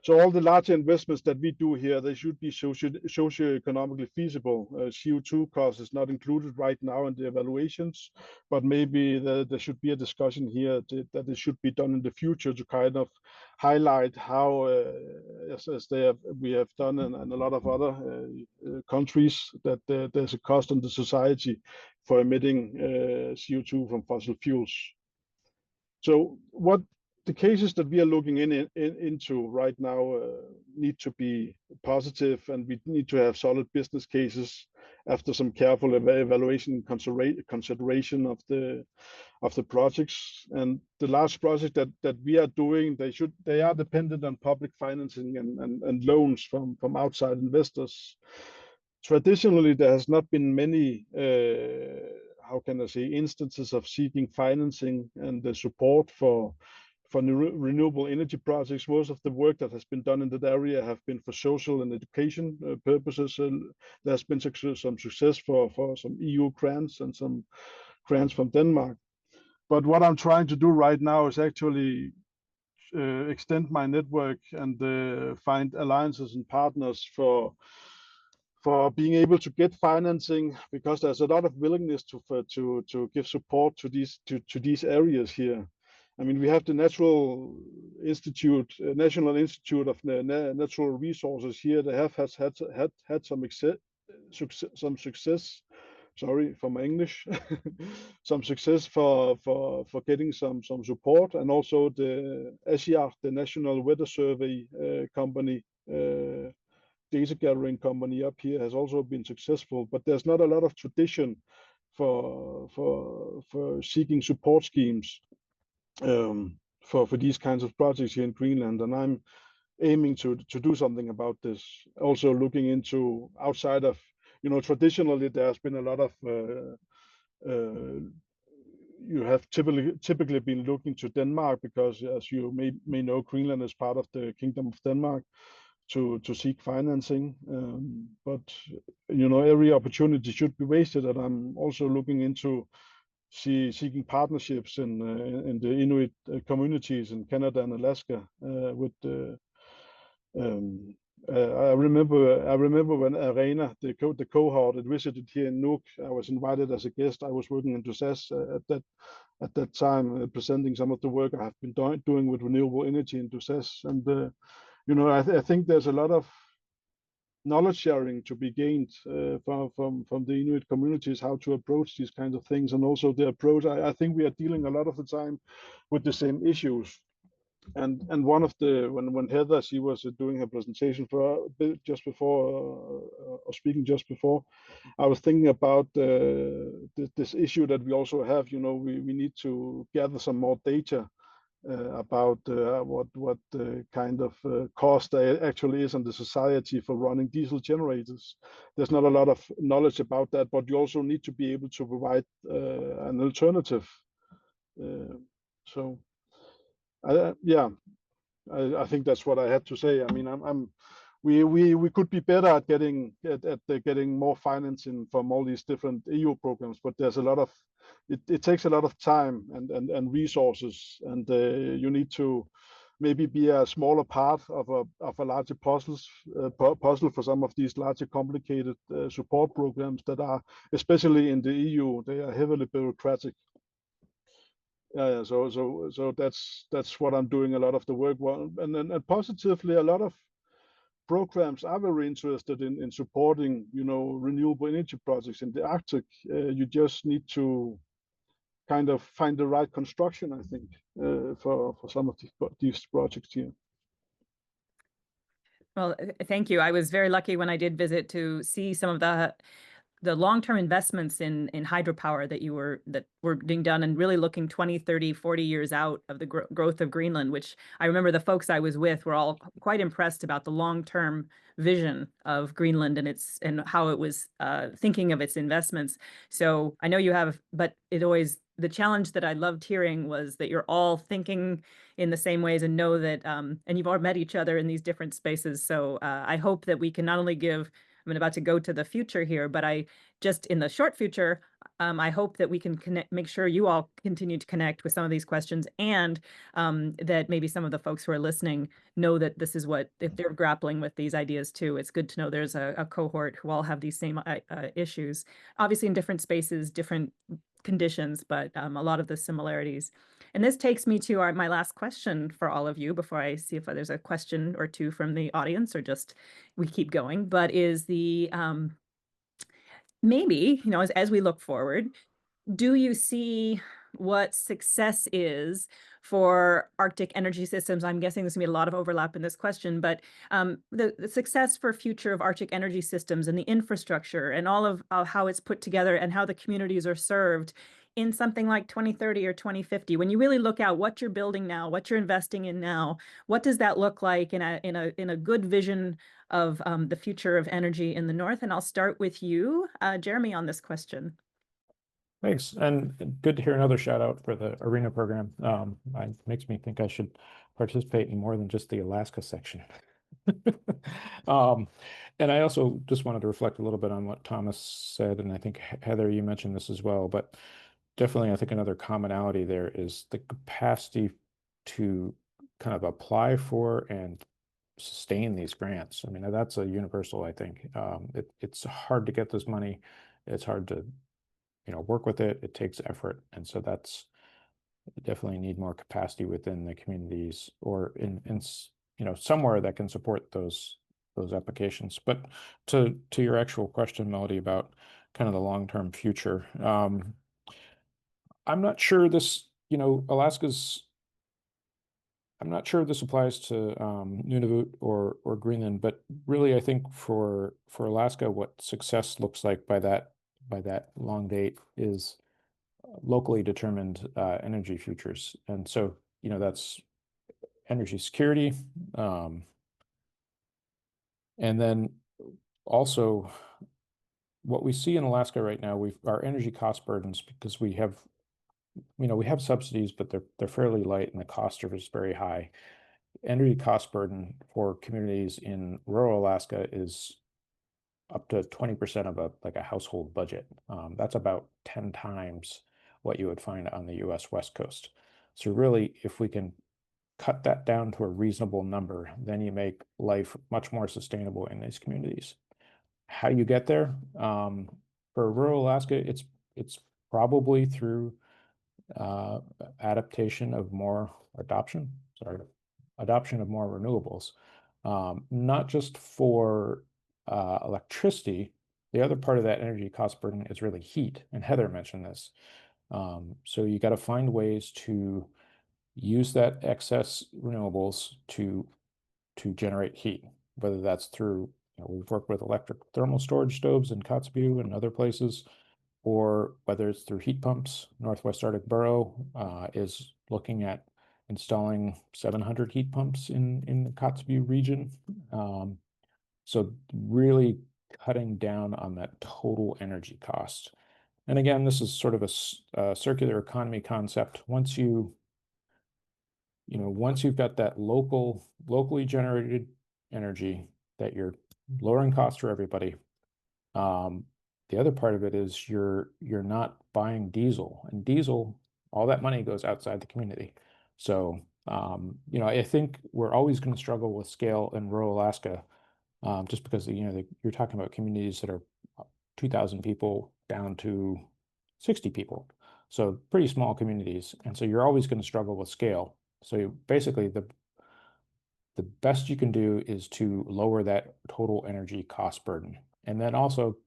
So all the larger investments that we do here, they should be socio-economically feasible. CO2 cost is not included right now in the evaluations, but maybe there should be a discussion here that it should be done in the future to kind of highlight how, as we have done in a lot of other countries, that there's a cost on the society for emitting CO2 from fossil fuels. So what the cases that we are looking into right now need to be positive, and we need to have solid business cases after some careful evaluation and consideration of the projects. And the large project that we are doing, they are dependent on public financing and loans from outside investors. Traditionally, there has not been many how can I say, instances of seeking financing and the support for renewable energy projects. Most of the work that has been done in that area have been for social and education purposes. There's been some success for some EU grants and some grants from Denmark. But what I'm trying to do right now is actually extend my network and find alliances and partners for being able to get financing, because there's a lot of willingness to give support to these areas here. I mean, we have the National Institute of Natural Resources here. They have had some success. Sorry for my English. Some success for getting some support, and also the ASIAC, the National Weather Survey company, data gathering company up here, has also been successful. But there's not a lot of tradition for seeking support schemes for these kinds of projects here in Greenland, and I'm aiming to do something about this. Also looking into outside of, traditionally there's been a lot of you have typically been looking to Denmark, because as you may know, Greenland is part of the Kingdom of Denmark, to seek financing. But every opportunity should be wasted, and I'm also looking into seeking partnerships in the Inuit communities in Canada and Alaska. I remember when Arena, the cohort, had visited here in Nuuk. I was invited as a guest. I was working in Dussas at that time, presenting some of the work I have been doing with renewable energy in Dussas. And I think there's a lot of knowledge sharing to be gained from the Inuit communities, how to approach these kinds of things, and also the approach. I think we are dealing a lot of the time with the same issues. And one of when Heather, she was doing her presentation just before, or speaking just before, I was thinking about this issue that we also have. We need to gather some more data about what kind of cost there actually is on the society for running diesel generators. There's not a lot of knowledge about that, but you also need to be able to provide an alternative. I think that's what I had to say. I mean, we could be better at getting more financing from all these different EU programs, but there's a lot of it takes a lot of time and resources, and you need to maybe be a smaller part of a larger puzzle for some of these larger complicated support programs that are, especially in the EU, they are heavily bureaucratic. So that's what I'm doing a lot of the work on, and positively, a lot of programs are very interested in supporting renewable energy projects in the Arctic. You just need to kind of find the right construction, I think, for some of these projects here. Well, thank you. I was very lucky when I did visit to see some of the the long-term investments in hydropower that were being done, and really looking 20, 30, 40 years out of the growth of Greenland, which I remember the folks I was with were all quite impressed about the long-term vision of Greenland and how it was thinking of its investments. So I know you have, but the challenge that I loved hearing was that you're all thinking in the same ways and know that, and you've all met each other in these different spaces. So I hope that we can not only I'm about to go to the future here, but just in the short future, I hope that we can make sure you all continue to connect with some of these questions, and that maybe some of the folks who are listening know that this is if they're grappling with these ideas too. It's good to know there's a cohort who all have these same issues, obviously in different spaces, different conditions, but a lot of the similarities. And this takes me to my last question for all of you before I see if there's a question or two from the audience, or just we keep going, but is maybe, as we look forward, do you see what success is for Arctic energy systems? I'm guessing there's gonna be a lot of overlap in this question, but the success for future of Arctic energy systems and the infrastructure and all of how it's put together and how the communities are served in something like 2030 or 2050, when you really look at what you're building now, what you're investing in now, what does that look like in a good vision of the future of energy in the North? And I'll start with you, Jeremy, on this question. Thanks, and good to hear another shout out for the ARENA program. It makes me think I should participate in more than just the Alaska section. And I also just wanted to reflect a little bit on what Thomas said, and I think Heather, you mentioned this as well, but definitely I think another commonality there is the capacity to kind of apply for and sustain these grants. I mean, that's a universal, I think. It's hard to get this money. It's hard to work with it. It takes effort. And so that's definitely need more capacity within the communities, or in somewhere that can support those applications. But to your actual question, Melody, about kind of the long-term future, I'm not sure this, Alaska's, I'm not sure if this applies to Nunavut or Greenland, but really I think for Alaska, what success looks like by that long date is locally determined energy futures. And so, that's energy security. And then also what we see in Alaska right now, our energy cost burdens, because we have subsidies, but they're fairly light and the cost is very high. Energy cost burden for communities in rural Alaska is up to 20% of a household budget. That's about 10 times what you would find on the US West Coast. So really, if we can cut that down to a reasonable number, then you make life much more sustainable in these communities. How do you get there? For rural Alaska, it's probably through adoption of more renewables, not just for electricity. The other part of that energy cost burden is really heat, and Heather mentioned this. So you got to find ways to use that excess renewables to generate heat, whether that's through, we've worked with electric thermal storage stoves in Kotzebue and other places, or whether it's through heat pumps. Northwest Arctic Borough is looking at installing 700 heat pumps in the Kotzebue region. So really cutting down on that total energy cost. And again, this is sort of a circular economy concept. Once you've got that locally generated energy that you're lowering costs for everybody, the other part of it is you're not buying diesel, and diesel, all that money goes outside the community. So, I think we're always going to struggle with scale in rural Alaska, just because, you're talking about communities that are 2,000 people down to 60 people. So pretty small communities. And so you're always going to struggle with scale. So basically the best you can do is to lower that total energy cost burden. And then also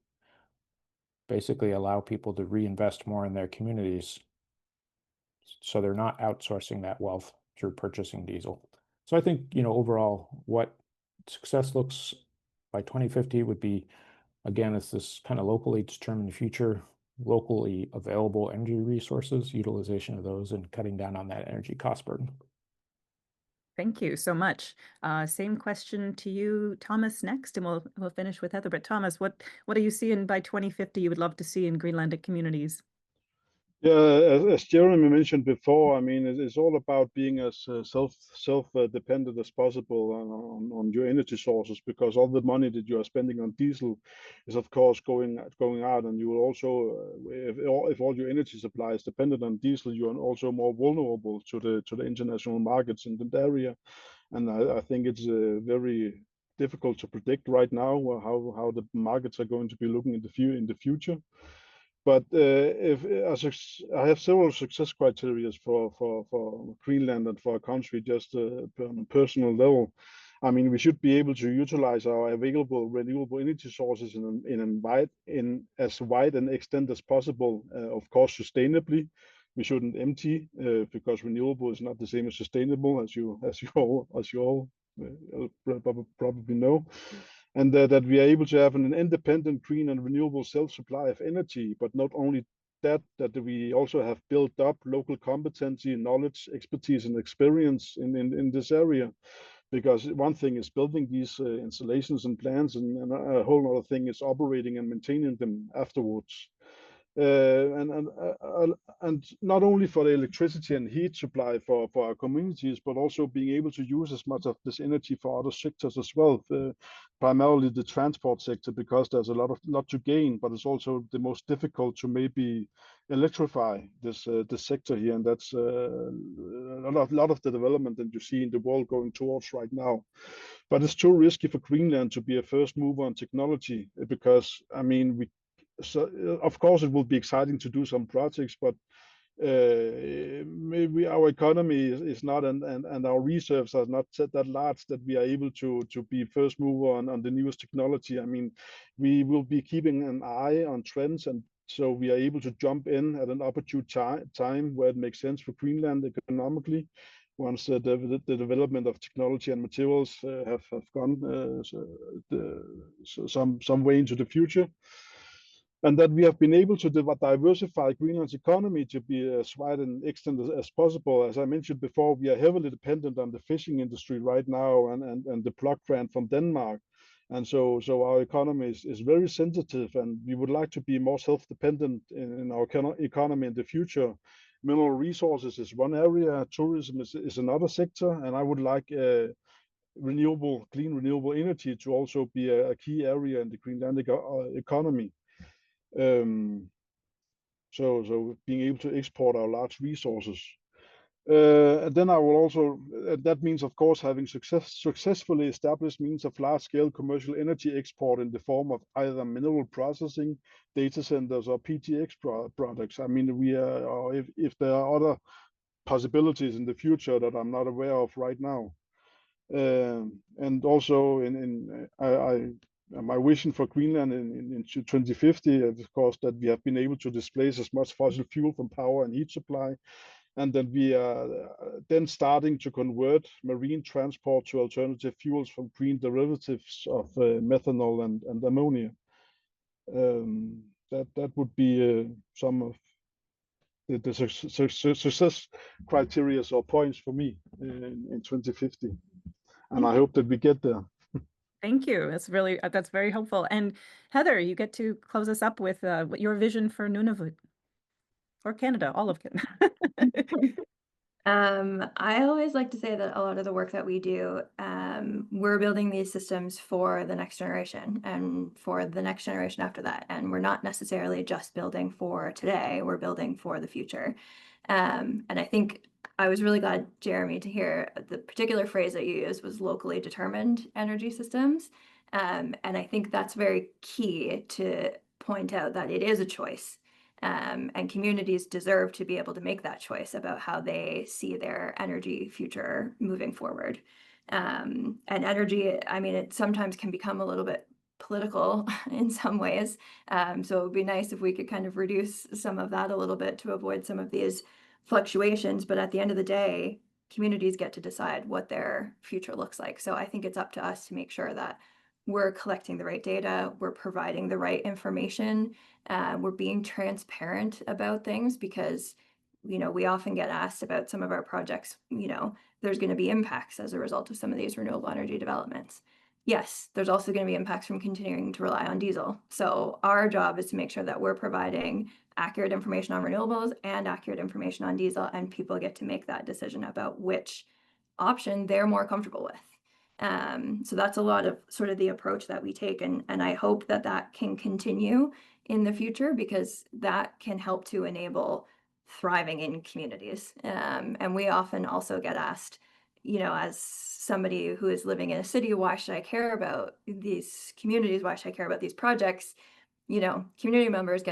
basically allow people to reinvest more in their communities, so they're not outsourcing that wealth through purchasing diesel. So I think, overall, what success looks by 2050 would be Again, it's this kind of locally determined future, locally available energy resources, utilization of those, and cutting down on that energy cost burden. Thank you so much. Same question to you, Thomas, next, and we'll finish with Heather. But Thomas, what are you seeing by 2050 you would love to see in Greenlandic communities? Yeah, as Jeremy mentioned before, I mean, it's all about being as self-dependent as possible on your energy sources, because all the money that you are spending on diesel is, of course, going out, and you will also, if all your energy supply is dependent on diesel, you are also more vulnerable to the international markets in that area, and I think it's very difficult to predict right now how the markets are going to be looking in the future. But I have several success criteria for Greenland and for a country, just on a personal level. I mean, we should be able to utilize our available renewable energy sources in as wide an extent as possible. Of course, sustainably. We shouldn't empty because renewable is not the same as sustainable, as you all probably know. And that we are able to have an independent, green, and renewable self-supply of energy. But not only that we also have built up local competency, knowledge, expertise, and experience in this area. Because one thing is building these installations and plants, and a whole other thing is operating and maintaining them afterwards. And not only for the electricity and heat supply for our communities, but also being able to use as much of this energy for other sectors as well, primarily the transport sector, because there's a lot to gain, but it's also the most difficult to maybe electrify this sector here, and that's a lot of the development that you see in the world going towards right now. But it's too risky for Greenland to be a first mover on technology, because I mean so of course it will be exciting to do some projects, but maybe our economy is not, and our reserves are not that large that we are able to be first mover on the newest technology. I mean, we will be keeping an eye on trends, and so we are able to jump in at an opportune time where it makes sense for Greenland economically, once the development of technology and materials have gone some way into the future. And that we have been able to diversify Greenland's economy to be as wide an extent as possible. As I mentioned before, we are heavily dependent on the fishing industry right now, and the plug grant from Denmark. And so our economy is very sensitive, and we would like to be more self-dependent in our economy in the future. Mineral resources is one area, tourism is another sector, and I would like clean renewable energy to also be a key area in the Greenlandic economy. So being able to export our large resources. And then I will also, that means, of course, having successfully established means of large-scale commercial energy export in the form of either mineral processing, data centers, or PTX products. I mean, or if there are other possibilities in the future that I'm not aware of right now. And also my vision for Greenland in 2050, of course, that we have been able to displace as much fossil fuel from power and heat supply, and that we are then starting to convert marine transport to alternative fuels from green derivatives of methanol and ammonia. That would be some of the success criteria or points for me in 2050, and I hope that we get there. Thank you. That's very helpful. And Heather, you get to close us up with your vision for Nunavut or Canada, all of Canada. I always like to say that a lot of the work that we do, we're building these systems for the next generation and for the next generation after that. And we're not necessarily just building for today, we're building for the future. And I think I was really glad, Jeremy, to hear the particular phrase that you used was locally determined energy systems. And I think that's very key to point out that it is a choice. And communities deserve to be able to make that choice about how they see their energy future moving forward. And energy, I mean, it sometimes can become a little bit political in some ways. So it would be nice if we could kind of reduce some of that a little bit to avoid some of these fluctuations. But at the end of the day, communities get to decide what their future looks like. So I think it's up to us to make sure that we're collecting the right data, we're providing the right information, we're being transparent about things, because, you know, we often get asked about some of our projects, you know, there's going to be impacts as a result of some of these renewable energy developments. Yes, there's also going to be impacts from continuing to rely on diesel. So our job is to make sure that we're providing accurate information on renewables and accurate information on diesel, and people get to make that decision about which option they're more comfortable with. So that's a lot of sort of the approach that we take, and I hope that that can continue in the future, because that can help to enable thriving in communities. And we often also get asked, you know, as somebody who is living in a city, why should I care about these communities? Why should I care about these projects? You know, community members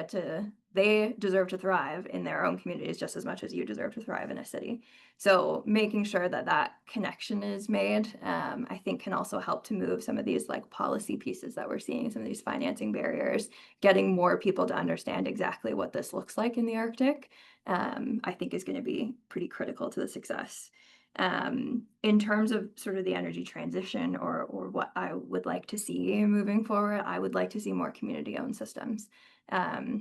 they deserve to thrive in their own communities just as much as you deserve to thrive in a city. So making sure that that connection is made, I think can also help to move some of these like policy pieces that we're seeing, some of these financing barriers, getting more people to understand exactly what this looks like in the Arctic, I think is going to be pretty critical to the success. In terms of sort of the energy transition or what I would like to see moving forward, I would like to see more community-owned systems.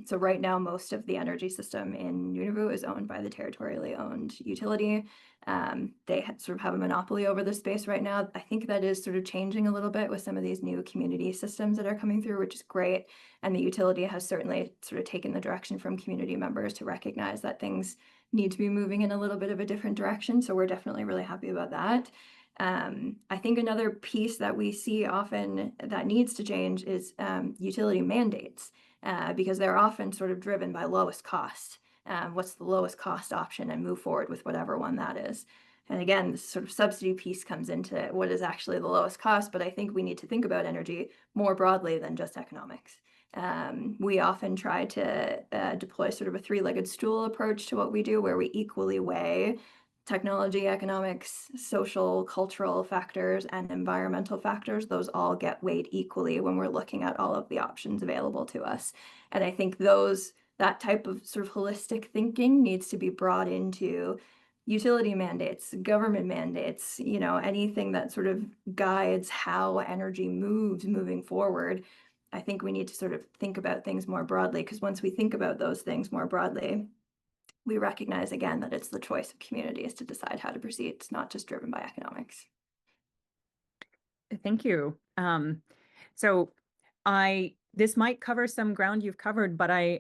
So right now, most of the energy system in Nunavut is owned by the territorially owned utility. They sort of have a monopoly over the space right now. I think that is sort of changing a little bit with some of these new community systems that are coming through, which is great. And the utility has certainly sort of taken the direction from community members to recognize that things need to be moving in a little bit of a different direction. So we're definitely really happy about that. I think another piece that we see often that needs to change is utility mandates, because they're often sort of driven by lowest cost. What's the lowest cost option, and move forward with whatever one that is. And again, this sort of subsidy piece comes into what is actually the lowest cost, but I think we need to think about energy more broadly than just economics. We often try to deploy sort of a three-legged stool approach to what we do, where we equally weigh technology, economics, social, cultural factors, and environmental factors. Those all get weighed equally when we're looking at all of the options available to us. And I think that type of sort of holistic thinking needs to be brought into utility mandates, government mandates, you know, anything that sort of guides how energy moves moving forward. I think we need to sort of think about things more broadly, because once we think about those things more broadly, we recognize again that it's the choice of communities to decide how to proceed. It's not just driven by economics. Thank you. So this might cover some ground you've covered, but I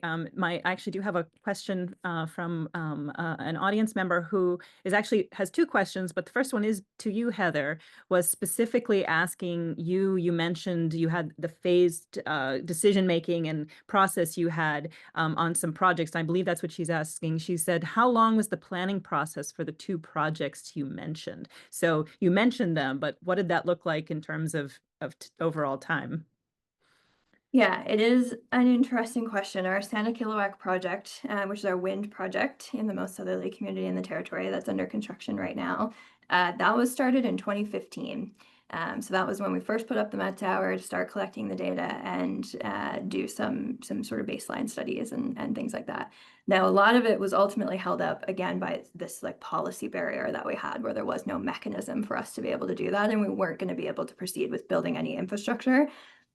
actually do have a question from an audience member who has two questions, but the first one is to you, Heather, was specifically asking you mentioned you had the phased decision-making and process you had on some projects. I believe that's what she's asking. She said, how long was the planning process for the two projects you mentioned? So you mentioned them, but what did that look like in terms of overall time? Yeah, it is an interesting question. Our Sanikiluaq project, which is our wind project in the most southerly community in the territory that's under construction right now, that was started in 2015. So that was when we first put up the Met Tower to start collecting the data and do some sort of baseline studies and things like that. Now, a lot of it was ultimately held up again by this like policy barrier that we had, where there was no mechanism for us to be able to do that, and we weren't going to be able to proceed with building any infrastructure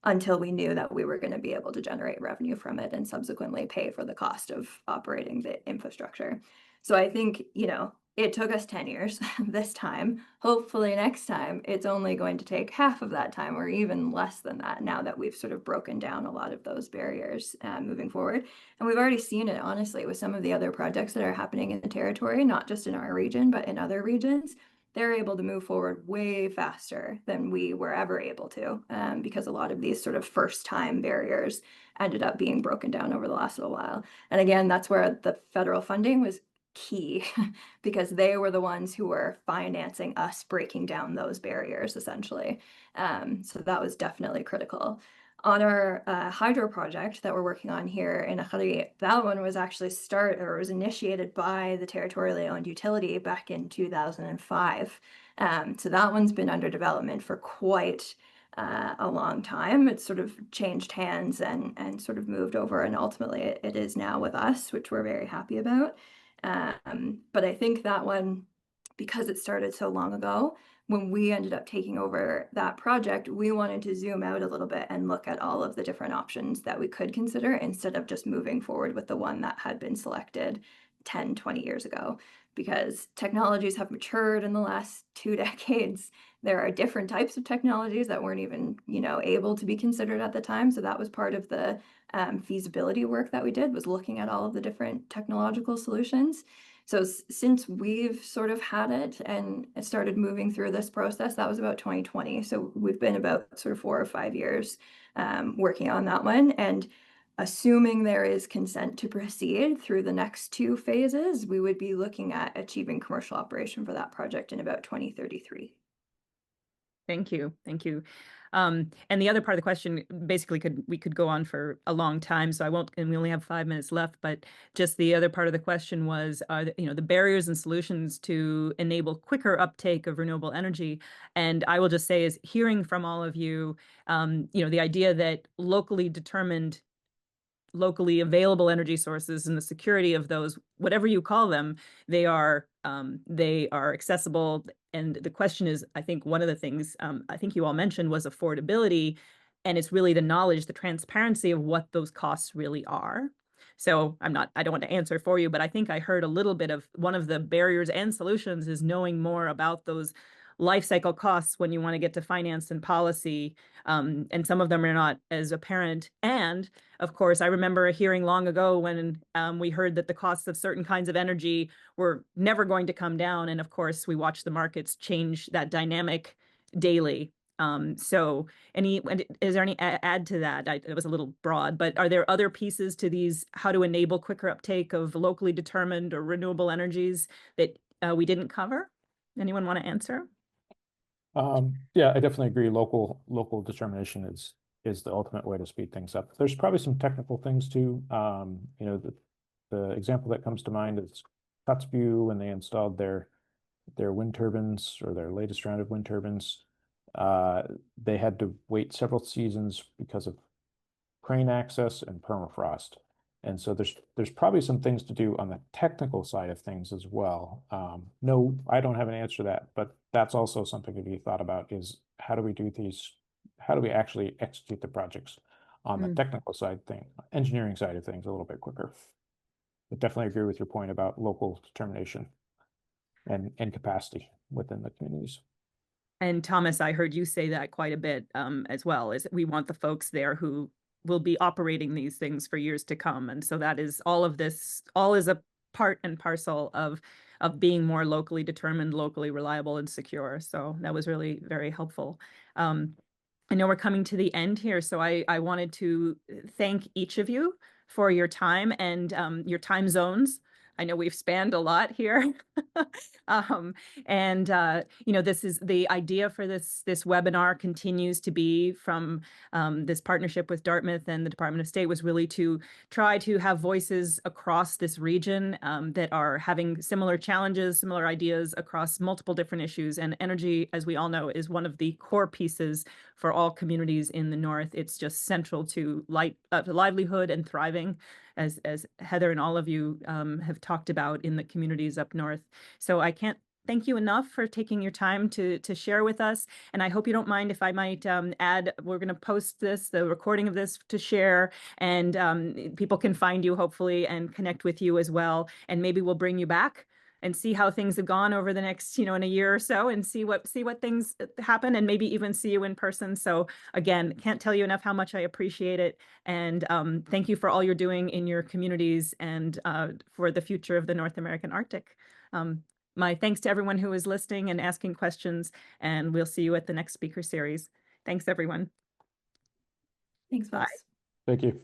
until we knew that we were going to be able to generate revenue from it and subsequently pay for the cost of operating the infrastructure. So I think, you know, it took us 10 years this time. Hopefully next time it's only going to take half of that time, or even less than that, now that we've sort of broken down a lot of those barriers moving forward. And we've already seen it, honestly, with some of the other projects that are happening in the territory, not just in our region, but in other regions. They're able to move forward way faster than we were ever able to, because a lot of these sort of first-time barriers ended up being broken down over the last little while. And again, that's where the federal funding was key, because they were the ones who were financing us breaking down those barriers, essentially. So that was definitely critical. On our hydro project that we're working on here in Achari, that one was actually was initiated by the territorially owned utility back in 2005. So that one's been under development for quite a long time. It's sort of changed hands and sort of moved over, and ultimately it is now with us, which we're very happy about. But I think that one, because it started so long ago, when we ended up taking over that project, we wanted to zoom out a little bit and look at all of the different options that we could consider instead of just moving forward with the one that had been selected 10, 20 years ago. Because technologies have matured in the last 2 decades. There are different types of technologies that weren't even, able to be considered at the time. So that was part of the feasibility work that we did, was looking at all of the different technological solutions. So since we've sort of had it and it started moving through this process, that was about 2020. So we've been about sort of 4 or 5 years working on that one. And assuming there is consent to proceed through the next 2 phases, we would be looking at achieving commercial operation for that project in about 2033. Thank you. Thank you. And the other part of the question, basically, we could go on for a long time, so I won't, and we only have 5 minutes left, but just the other part of the question was, the barriers and solutions to enable quicker uptake of renewable energy. And I will just say, is hearing from all of you, the idea that locally determined, locally available energy sources and the security of those, whatever you call them, they are accessible. And the question is, I think one of the things I think you all mentioned was affordability, and it's really the knowledge, the transparency of what those costs really are. So I don't want to answer for you, but I think I heard a little bit of one of the barriers and solutions is knowing more about those life cycle costs when you want to get to finance and policy. And some of them are not as apparent. And of course, I remember hearing long ago when we heard that the costs of certain kinds of energy were never going to come down. And of course, we watch the markets change that dynamic daily. So is there any add to that? It was a little broad, but are there other pieces to these, how to enable quicker uptake of locally determined or renewable energies that we didn't cover? Anyone want to answer? Yeah, I definitely agree. Local determination is the ultimate way to speed things up. There's probably some technical things too. The example that comes to mind is Kotzebue when they installed their wind turbines, or their latest round of wind turbines. They had to wait several seasons because of crane access and permafrost. And so there's probably some things to do on the technical side of things as well. No, I don't have an answer to that, but that's also something to be thought about, is how do we do these? How do we actually execute the projects on the technical engineering side of things a little bit quicker? But definitely agree with your point about local determination and capacity within the communities. And Thomas, I heard you say that quite a bit as well, is we want the folks there who will be operating these things for years to come. And so that is all of this, all is a part and parcel of being more locally determined, locally reliable and secure. So that was really very helpful. I know we're coming to the end here, so I wanted to thank each of you for your time and your time zones. I know we've spanned a lot here. This is the idea for this webinar continues to be from this partnership with Dartmouth and the Department of State, was really to try to have voices across this region that are having similar challenges, similar ideas across multiple different issues. And energy, as we all know, is one of the core pieces for all communities in the North. It's just central to livelihood and thriving, as Heather and all of you have talked about in the communities up north. So I can't thank you enough for taking your time to share with us. And I hope you don't mind if I might add, we're going to post the recording of this to share, and people can find you hopefully and connect with you as well. And maybe we'll bring you back and see how things have gone over the next, in a year or so, and see what things happen, and maybe even see you in person. So again, can't tell you enough how much I appreciate it. And thank you for all you're doing in your communities and for the future of the North American Arctic. My thanks to everyone who is listening and asking questions, and we'll see you at the next speaker series. Thanks, everyone. Thanks, folks. Thank you.